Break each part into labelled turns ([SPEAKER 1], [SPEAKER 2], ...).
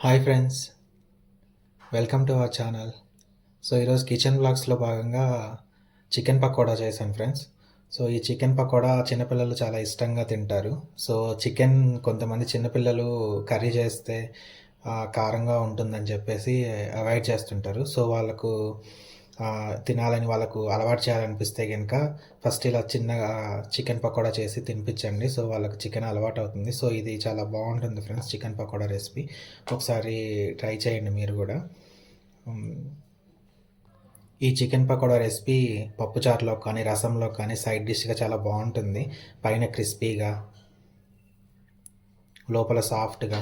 [SPEAKER 1] Hi friends, welcome to our channel. So ఈరోజు kitchen బ్లాగ్స్లో భాగంగా chicken pakoda చేశాను ఫ్రెండ్స్. సో ఈ చికెన్ పకోడా చిన్నపిల్లలు చాలా ఇష్టంగా తింటారు. సో చికెన్ కొంతమంది చిన్నపిల్లలు కర్రీ చేస్తే కారంగా ఉంటుందని చెప్పేసి అవాయిడ్ చేస్తుంటారు. సో వాళ్ళకు తినాలని వాళ్ళకు అలవాటు చేయాలనిపిస్తే కనుక ఫస్ట్ ఇలా చిన్నగా చికెన్ పకోడా చేసి తినిపించండి. సో వాళ్ళకి చికెన్ అలవాటు అవుతుంది. సో ఇది చాలా బాగుంటుంది ఫ్రెండ్స్, చికెన్ పకోడా రెసిపీ. ఒకసారి ట్రై చేయండి మీరు కూడా. ఈ చికెన్ పకోడా రెసిపీ పప్పుచారులో కానీ రసంలో కానీ సైడ్ డిష్గా చాలా బాగుంటుంది. పైన క్రిస్పీగా, లోపల సాఫ్ట్గా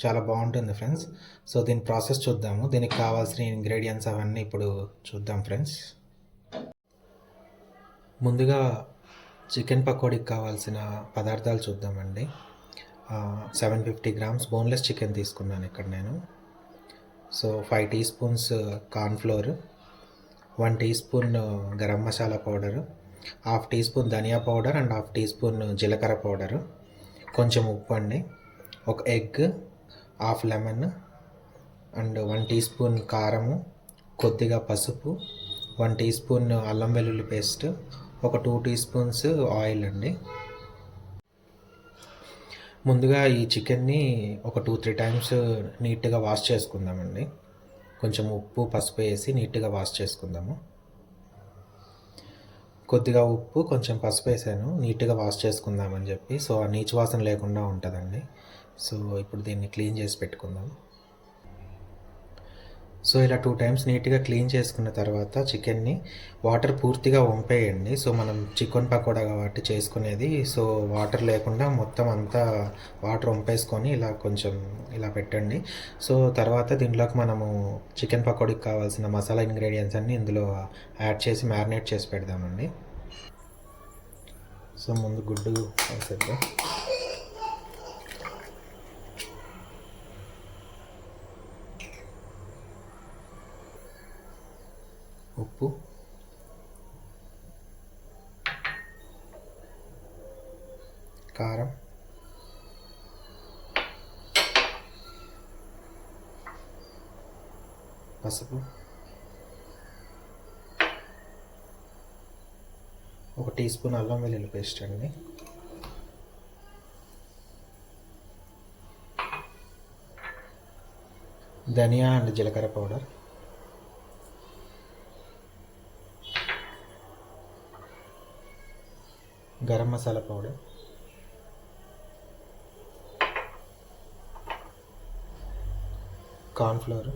[SPEAKER 1] చాలా బాగుంటుంది ఫ్రెండ్స్. సో దీని ప్రాసెస్ చూద్దాము. దీనికి కావాల్సిన ఇంగ్రీడియంట్స్ అవన్నీ ఇప్పుడు చూద్దాం ఫ్రెండ్స్. ముందుగా చికెన్ పకోడీకి కావాల్సిన పదార్థాలు చూద్దామండి. 750 గ్రామ్స్ బోన్లెస్ చికెన్ తీసుకున్నాను ఇక్కడ నేను. So 5 teaspoons cornflour, 1 teaspoon garam masala powder, half teaspoon ధనియా powder and half teaspoon జీలకర్ర పౌడరు, కొంచెం ఉప్పు అండి, ఒక egg, half lemon and 1 teaspoon కారము, కొద్దిగా పసుపు, 1 టీ స్పూన్ అల్లం వెల్లుల్లి పేస్ట్, ఒక 2 టీ స్పూన్స్ ఆయిల్ అండి. ముందుగా ఈ చికెన్ని ఒక 2-3 టైమ్స్ నీట్గా వాష్ చేసుకుందామండి. కొంచెం ఉప్పు పసుపు వేసి నీట్గా వాష్ చేసుకుందాము. కొద్దిగా ఉప్పు కొంచెం పసుపు వేసాను నీట్గా వాష్ చేసుకుందామని చెప్పి. సో ఆ నీచు వాసన లేకుండా ఉంటుందండి. సో ఇప్పుడు దీన్ని క్లీన్ చేసి పెట్టుకుందాం. సో ఇలా 2 టైమ్స్ నీట్గా క్లీన్ చేసుకున్న తర్వాత చికెన్ని వాటర్ పూర్తిగా వంపేయండి. సో మనం చికెన్ పకోడా కాబట్టి చేసుకునేది, సో వాటర్ లేకుండా మొత్తం అంతా వాటర్ వంపేసుకొని ఇలా కొంచెం ఇలా పెట్టండి. సో తర్వాత దీంట్లోకి మనము చికెన్ పకోడీకి కావాల్సిన మసాలా ఇంగ్రీడియంట్స్ అన్నీ ఇందులో యాడ్ చేసి మ్యారినేట్ చేసి పెడదామండి. సో ముందు గుడ్డు వేసేద్దాం. ఉప్పు, కారం, పసుపు, ఒక టీ స్పూన్ అల్లం వెల్లుల్లి పేస్ట్ అండి, ధనియా అండ్ జీలకర్ర powder, garam masala powder, cornflour,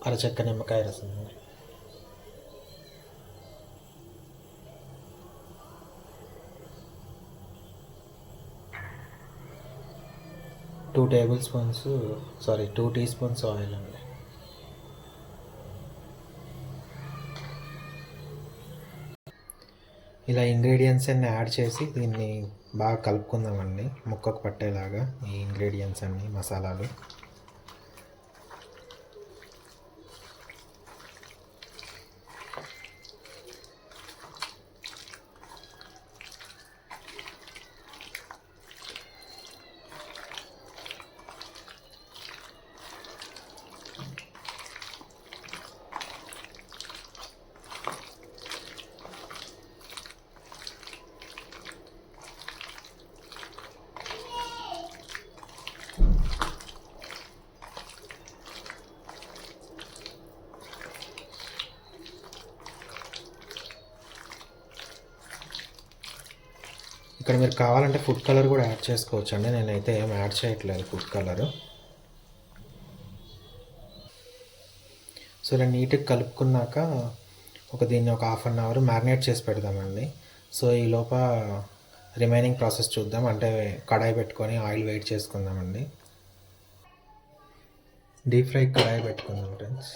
[SPEAKER 1] అరచెక్క నిమ్మకాయ రసం, 2 టీ స్పూన్స్ ఆయిల్ అండి. ఇలా ఇంగ్రీడియంట్స్ అన్ని యాడ్ చేసి దీన్ని బాగా కలుపుకుందామండి, ముక్కకు పట్టేలాగా ఈ ఇంగ్రీడియంట్స్ అన్ని మసాలాలు. ఇక్కడ మీరు కావాలంటే ఫుడ్ కలర్ కూడా యాడ్ చేసుకోవచ్చు అండి. నేనైతే ఏం యాడ్ చేయట్లేదు ఫుడ్ కలరు. సో ఇలా నీట్గా కలుపుకున్నాక దీన్ని ఒక హాఫ్ అన్ అవర్ మ్యారినేట్ చేసి పెడదామండి. సో ఈ లోప రిమైనింగ్ ప్రాసెస్ చూద్దాం. అంటే కడాయి పెట్టుకొని ఆయిల్ వెయిట్ చేసుకుందామండి. డీప్ ఫ్రై కడాయి పెట్టుకుందాం ఫ్రెండ్స్.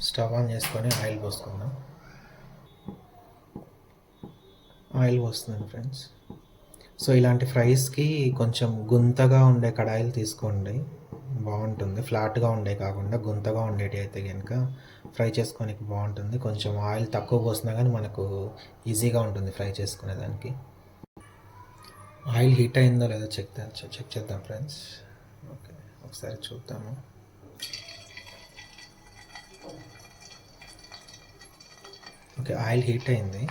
[SPEAKER 1] స్టవ్ ఆన్ చేసుకొని ఆయిల్ పోసుకుందాం. ఆయిల్ పోస్తున్నాను ఫ్రెండ్స్. సో ఇలాంటి ఫ్రైస్కి కొంచెం గుంతగా ఉండే కడాయిలు తీసుకోండి. బాగుంటుంది. ఫ్లాట్గా ఉండే కాకుండా గుంతగా ఉండేటి అయితే కనుక ఫ్రై చేసుకోనికి బాగుంటుంది. కొంచెం ఆయిల్ తక్కువ పోసినా కానీ మనకు ఈజీగా ఉంటుంది ఫ్రై చేసుకునేదానికి. ఆయిల్ హీట్ అయిందో లేదో చెక్ చేద్దాం ఫ్రెండ్స్. ఓకే, ఒకసారి చూద్దాము. ఓకే, ఆయిల్ హీట్ అయింది.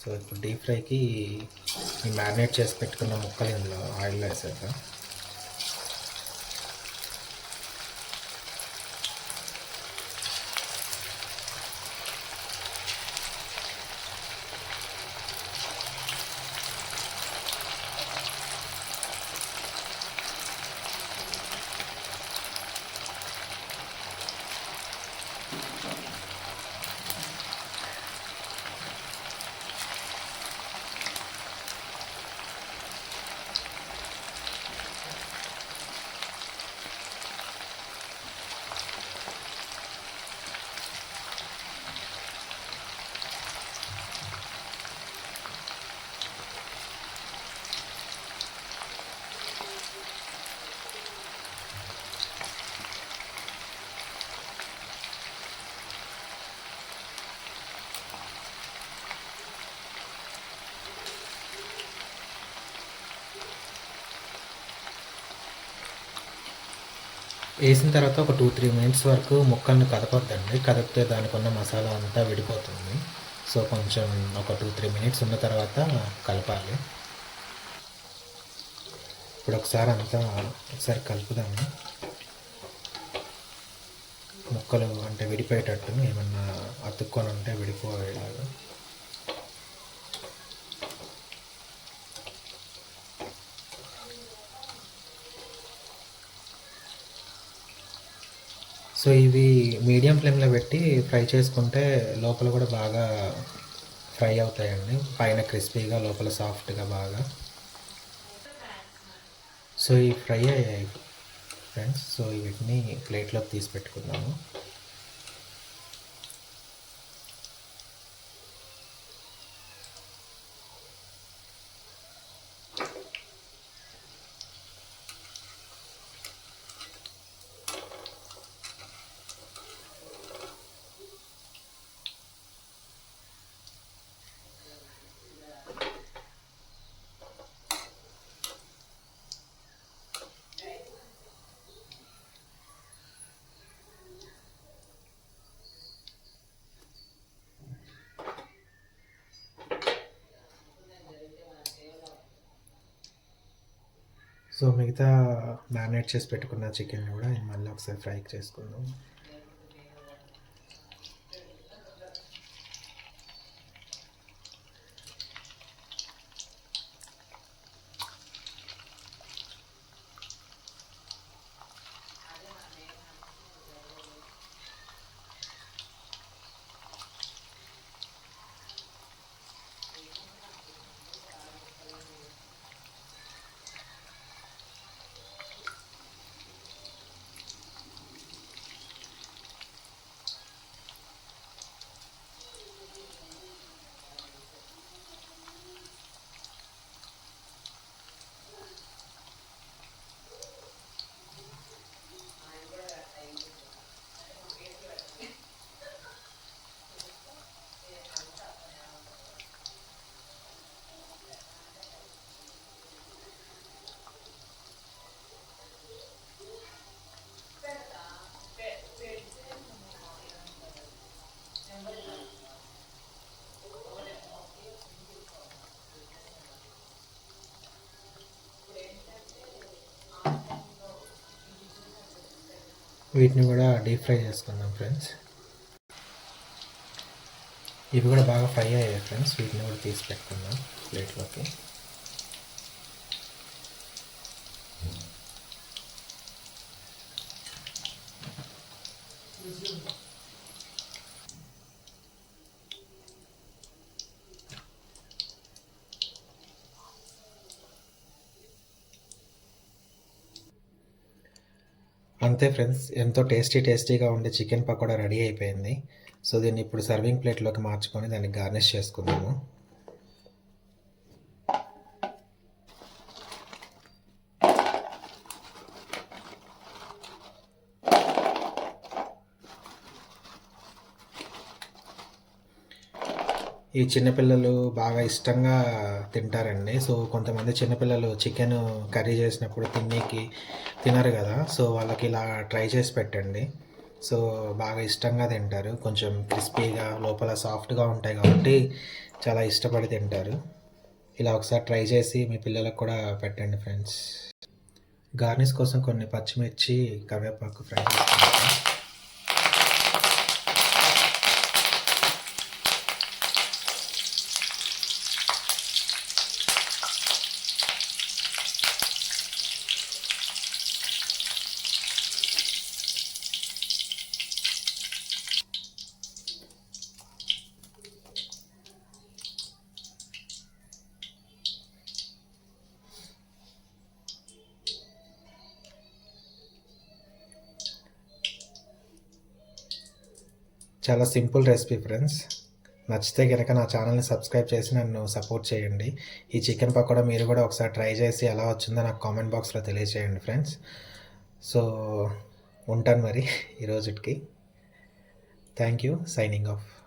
[SPEAKER 1] సో ఇప్పుడు డీప్ ఫ్రైకి ఈ మ్యారినేట్ చేసి పెట్టుకున్న ముక్కలు ఇందులో ఆయిల్లో వేసాక వేసిన తర్వాత ఒక 2-3 మినిట్స్ వరకు ముక్కల్ని కదపొద్దండి. కదిపితే దానికి ఉన్న మసాలా అంతా విడిపోతుంది. సో కొంచెం ఒక 2-3 మినిట్స్ ఉన్న తర్వాత కలపాలి. ఇప్పుడు ఒకసారి కలుపుదాము. ముక్కలు అంటే విడిపోయేటట్టు ఏమన్నా అతుక్కొని ఉంటే విడిపోయేలాగా. సో ఇవి మీడియం ఫ్లేమ్లో పెట్టి ఫ్రై చేసుకుంటే లోపల కూడా బాగా ఫ్రై అవుతాయండి. పైన క్రిస్పీగా, లోపల సాఫ్ట్గా బాగా. సో ఇవి ఫ్రై అయ్యాయి ఫ్రెండ్స్. సో వీటిని ప్లేట్లోకి తీసి పెట్టుకుందాము. సో మిగతా మ్యారినేట్ చేసి పెట్టుకున్న చికెన్ కూడా మళ్ళీ ఒకసారి ఫ్రై చేసుకుందాం. వీటిని కూడా డీప్ ఫ్రై చేసుకుందాం ఫ్రెండ్స్. ఇవి కూడా బాగా ఫ్రై అయ్యాయి ఫ్రెండ్స్. వీటిని కూడా తీసి పెట్టుకుందాం ప్లేట్లోకి. అంతే ఫ్రెండ్స్, ఎంతో టేస్టీగా ఉండే చికెన్ పకోడా రెడీ అయిపోయింది. సో దీన్ని ఇప్పుడు సర్వింగ్ ప్లేట్లోకి మార్చుకొని దాన్ని గార్నిష్ చేసుకుందాము. ఈ చిన్నపిల్లలు బాగా ఇష్టంగా తింటారండి. సో, కొంతమంది చిన్నపిల్లలు చికెను కర్రీ చేసినప్పుడు తినరు గదా! సో, వాళ్ళకి ఇలా ట్రై చేసి పెట్టండి. సో, బాగా ఇష్టంగా తింటారు. కొంచెం క్రిస్పీగా లోపల సాఫ్ట్‌గా ఉంటాయి కాబట్టి చాలా ఇష్టపడి తింటారు. ఇలా ఒకసారి ట్రై చేసి మీ పిల్లలకు కూడా పెట్టండి ఫ్రెండ్స్. గార్నిష్ కోసం కొన్ని పచ్చిమిర్చి, కరివేపాకు ఫ్రై చేసుకుంటాను. చాలా సింపుల్ రెసిపీ ఫ్రెండ్స్. నచ్చితే గనక నా ఛానల్‌ని సబ్స్క్రైబ్ చేసి నన్ను సపోర్ట్ చేయండి. ఈ చికెన్ పకోడా మీరు కూడా ఒకసారి ట్రై చేసి ఎలా వచ్చిందో నాకు కామెంట్ బాక్స్‌లో తెలియజేయండి ఫ్రెండ్స్. సో, ఉంటాను మరి ఈ రోజుటికి. Thank you. Signing of.